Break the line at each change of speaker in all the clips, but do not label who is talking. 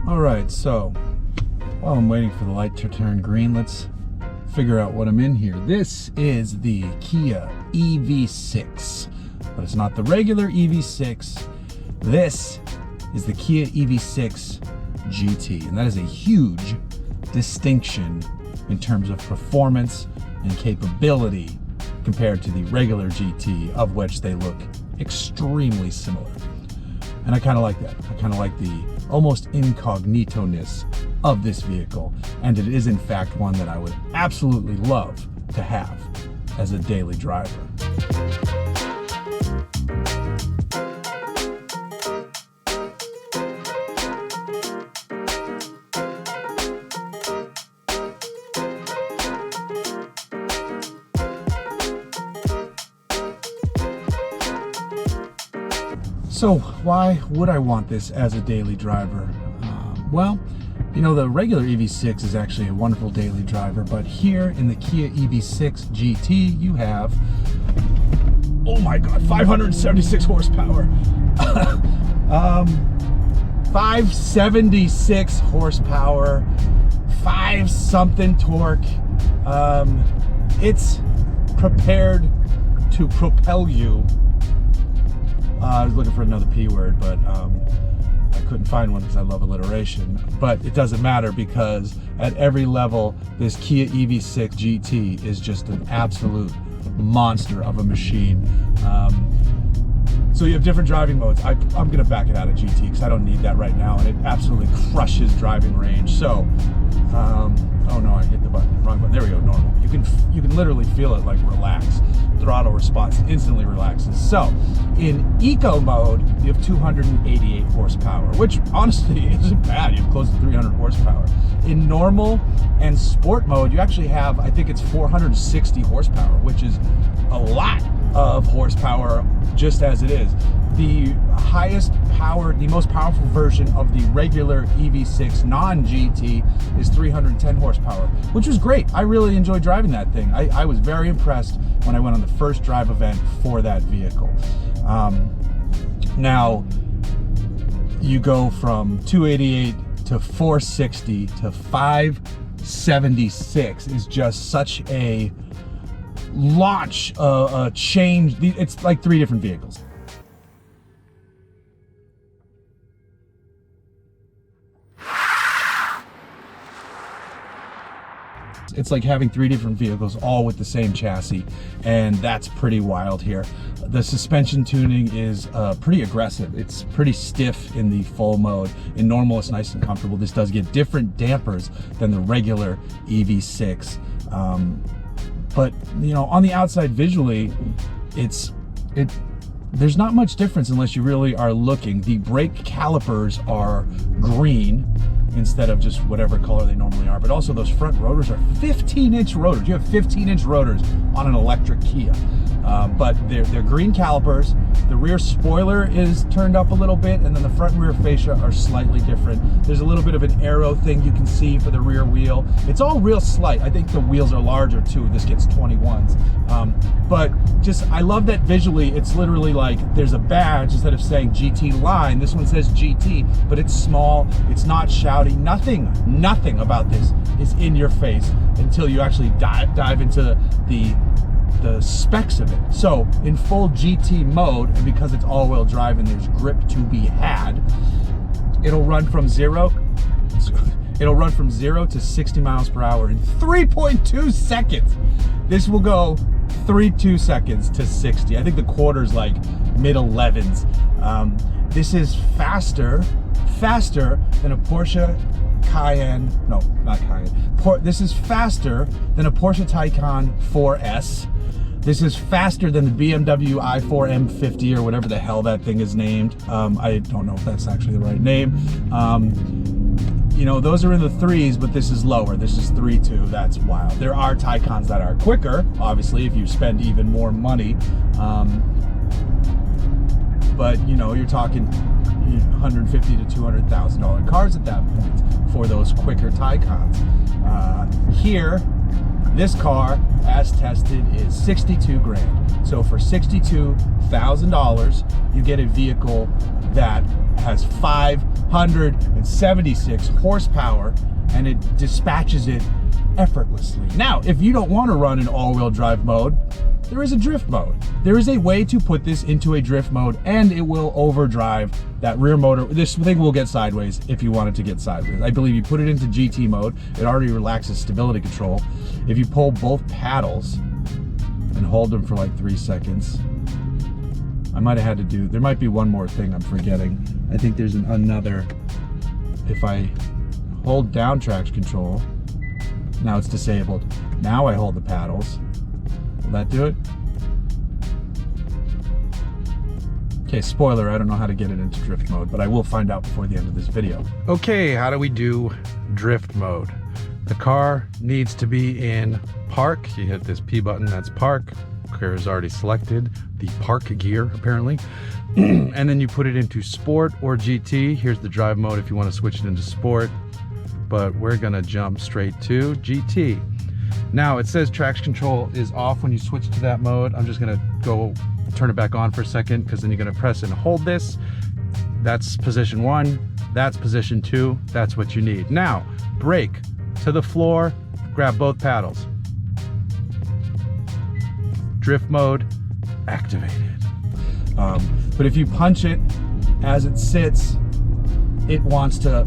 All right, so while I'm waiting for the light to turn green, let's figure out what I'm in here. This is the Kia EV6, but it's not the regular EV6. This is the Kia EV6 GT, and that is a huge distinction in terms of performance and capability compared to the regular GT, of which they look extremely similar. And I kind of like that. I kind of like the almost incognito-ness of this vehicle, and it is in fact one that I would absolutely love to have as a daily driver. So why would I want this as a daily driver? Well, you know, the regular EV6 is actually a wonderful daily driver, but here in the Kia EV6 GT, you have, oh my God, 576 horsepower. 576 horsepower, 5-something torque. It's prepared to propel you. I was looking for another P word, but I couldn't find one because I love alliteration. But it doesn't matter, because at every level, this Kia EV6 GT is just an absolute monster of a machine. So you have different driving modes. I'm going to back it out of GT because I don't need that right now, and it absolutely crushes driving range. So, oh no, I hit the button, wrong button. There we go, normal. You can literally feel it like relax. Throttle response instantly relaxes. So in eco mode, you have 288 horsepower, which honestly isn't bad. You have close to 300 horsepower. In normal and sport mode, you actually have, I think it's 460 horsepower, which is a lot of horsepower just as it is. The highest power, the most powerful version of the regular EV6 non-GT is 310 horsepower, which was great. I really enjoyed driving that thing. I was very impressed when I went on the first drive event for that vehicle. Now, you go from 288 to 460 to 576 is just such a launch, a change. It's like 3 different vehicles. It's like having 3 different vehicles all with the same chassis, and that's pretty wild here. The suspension tuning is pretty aggressive. It's pretty stiff in the full mode. In normal, it's nice and comfortable. This does get different dampers than the regular EV6. But you know, on the outside visually, there's not much difference unless you really are looking. The brake calipers are green instead of just whatever color they normally are, but also those front rotors are 15-inch rotors. You have 15-inch rotors on an electric Kia, but they're green calipers. The rear spoiler is turned up a little bit, and then the front and rear fascia are slightly different. There's a little bit of an arrow thing you can see for the rear wheel. It's all real slight. I think the wheels are larger too. This gets 21s. But just, I love that visually, it's literally like there's a badge. Instead of saying GT line, this one says GT, but it's small, it's not shouty. Nothing about this is in your face until you actually dive into the specs of it. So in full GT mode, and because it's all-wheel drive and there's grip to be had, it'll run from 0 to 60 miles per hour in 3.2 seconds. This will go 3.2 seconds to 60. I think the quarter's like mid-11s. This is faster than a Porsche Cayenne. No, not Cayenne. This is faster than a Porsche Taycan 4S. This is faster than the BMW i4 M50 or whatever the hell that thing is named. I don't know if that's actually the right name. You know, those are in the 3s, but this is lower. This is 3.2. That's wild. There are Taycans that are quicker, obviously, if you spend even more money. But you know, you're talking $150,000 to $200,000 cars at that point for those quicker Taycans. Here, this car, as tested, is 62 grand. So for $62,000, you get a vehicle that has 576 horsepower, and it dispatches it effortlessly. Now, if you don't want to run in all-wheel drive mode, there is a drift mode. There is a way to put this into a drift mode, and it will overdrive that rear motor. This thing will get sideways if you want it to get sideways. I believe you put it into GT mode, it already relaxes stability control. If you pull both paddles and hold them for like 3 seconds, I might have had to do, there might be one more thing I'm forgetting. I think there's another, if I hold down traction control, now it's disabled. Now I hold the paddles. Will that do it? Okay, spoiler, I don't know how to get it into drift mode, but I will find out before the end of this video. Okay, how do we do drift mode? The car needs to be in park. You hit this P button, that's park. Car is already selected, the park gear apparently. And then you put it into sport or GT. Here's the drive mode if you want to switch it into sport, but we're gonna jump straight to GT. Now it says traction control is off when you switch to that mode. I'm just gonna go turn it back on for a second, because then you're gonna press and hold this. That's position 1, that's position 2, that's what you need. Now, brake to the floor, grab both paddles. Drift mode activated. But if you punch it as it sits, it wants to,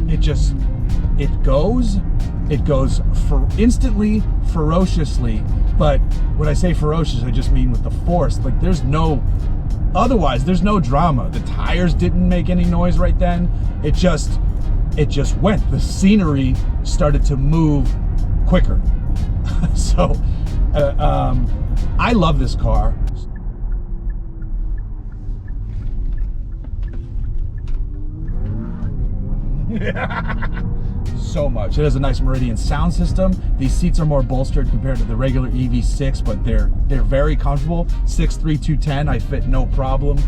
it goes for instantly, ferociously. But when I say ferocious, I just mean with the force. Like there's no drama. The tires didn't make any noise right then. It just went. The scenery started to move quicker. So I love this car. So much. It has a nice Meridian sound system. These seats are more bolstered compared to the regular EV6, but they're very comfortable. 6'3", 210, I fit no problem.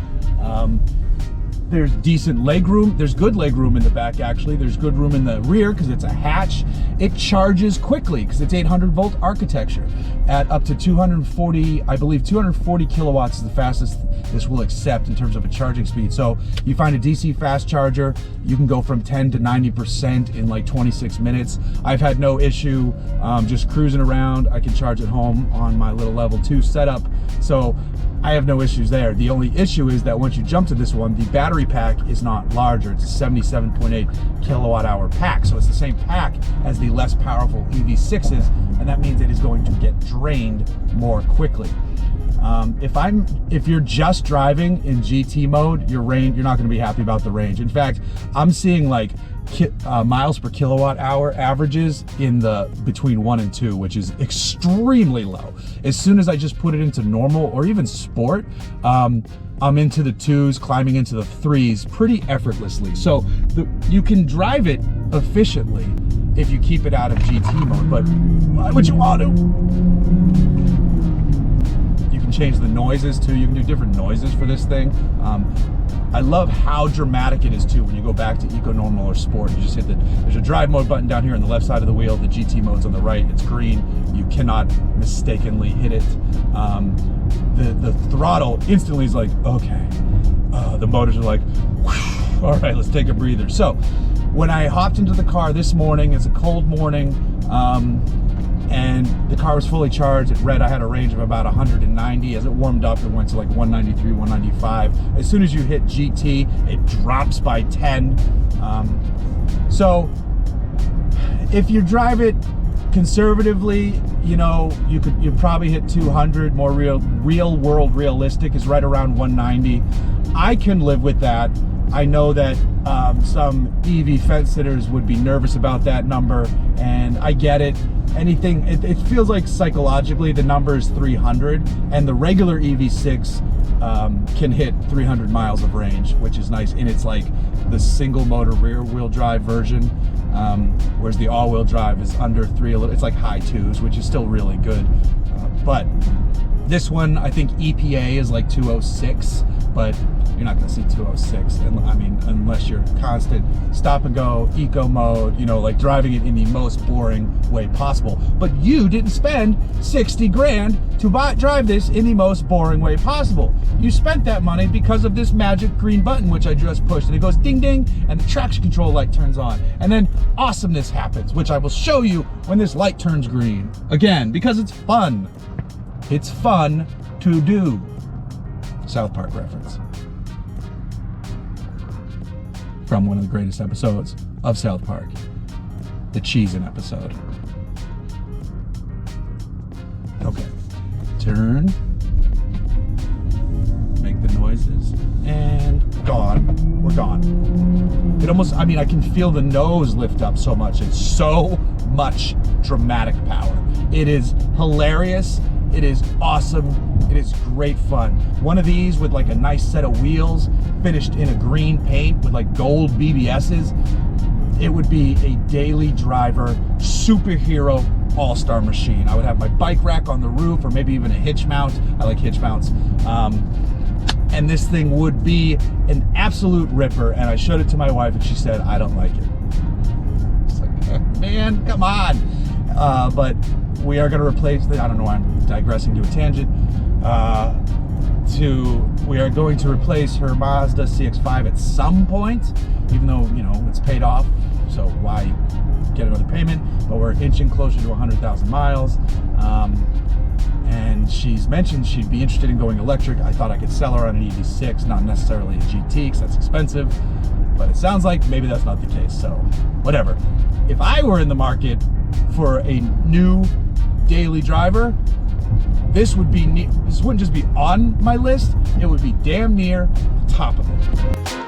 There's decent leg room. There's good leg room in the back, actually. There's good room in the rear because it's a hatch. It charges quickly because it's 800-volt architecture at up to 240, I believe 240 kilowatts is the fastest this will accept in terms of a charging speed. So you find a DC fast charger, you can go from 10 to 90% in like 26 minutes. I've had no issue just cruising around. I can charge at home on my little level 2 setup. So I have no issues there. The only issue is that once you jump to this one, the battery pack is not larger. It's a 77.8 kilowatt hour pack. So it's the same pack as the less powerful EV6s, and that means it is going to get drained more quickly. If you're just driving in GT mode, you're not going to be happy about the range. In fact, I'm seeing like miles per kilowatt hour averages in the between 1 and 2, which is extremely low. As soon as I just put it into normal or even sport, I'm into the 2s, climbing into the 3s pretty effortlessly. So you can drive it efficiently if you keep it out of GT mode, but why would you want to? You can change the noises too. You can do different noises for this thing. I love how dramatic it is too when you go back to eco, normal, or sport. You just hit there's a drive mode button down here on the left side of the wheel. The GT mode's on the right. It's green. You cannot mistakenly hit it. The throttle instantly is like, okay. The motors are like, whew, all right, let's take a breather. So when I hopped into the car this morning, it's a cold morning, and the car was fully charged. It read I had a range of about 190. As it warmed up, it went to like 193, 195. As soon as you hit GT, it drops by 10. So if you drive it conservatively, you know, you'd probably hit 200. More real world realistic is right around 190. I can live with that. I know that some EV fence sitters would be nervous about that number, and I get it. It feels like psychologically the number is 300, and the regular EV6 can hit 300 miles of range, which is nice, and it's like the single motor rear wheel drive version, whereas the all wheel drive is under 3, it's like high 2s, which is still really good. But this one, I think EPA is like 206, but you're not going to see 206. And I mean, unless you're constant stop and go, eco mode, you know, like driving it in the most boring way possible. But you didn't spend 60 grand to drive this in the most boring way possible. You spent that money because of this magic green button, which I just pushed, and it goes ding ding, and the traction control light turns on. And then awesomeness happens, which I will show you when this light turns green. Again, because it's fun. It's fun to do. South Park reference. From one of the greatest episodes of South Park. The Cheesin' episode. Okay. Turn. Make the noises. And gone. We're gone. It almost, I mean, I can feel the nose lift up so much. It's so much dramatic power. It is hilarious. It is awesome. It is great fun. One of these with like a nice set of wheels finished in a green paint with like gold BBSs. It would be a daily driver, superhero, all-star machine. I would have my bike rack on the roof, or maybe even a hitch mount. I like hitch mounts. And this thing would be an absolute ripper. And I showed it to my wife and she said, I don't like it. It's like, man, come on. But we are going to replace the, I don't know why I'm digressing to a tangent. We are going to replace her Mazda CX-5 at some point, even though, you know, it's paid off. So why get another payment? But we're inching closer to 100,000 miles. And she's mentioned she'd be interested in going electric. I thought I could sell her on an EV6, not necessarily a GT, because that's expensive. But it sounds like maybe that's not the case, so whatever. If I were in the market for a new daily driver, this wouldn't just be on my list, it would be damn near the top of it.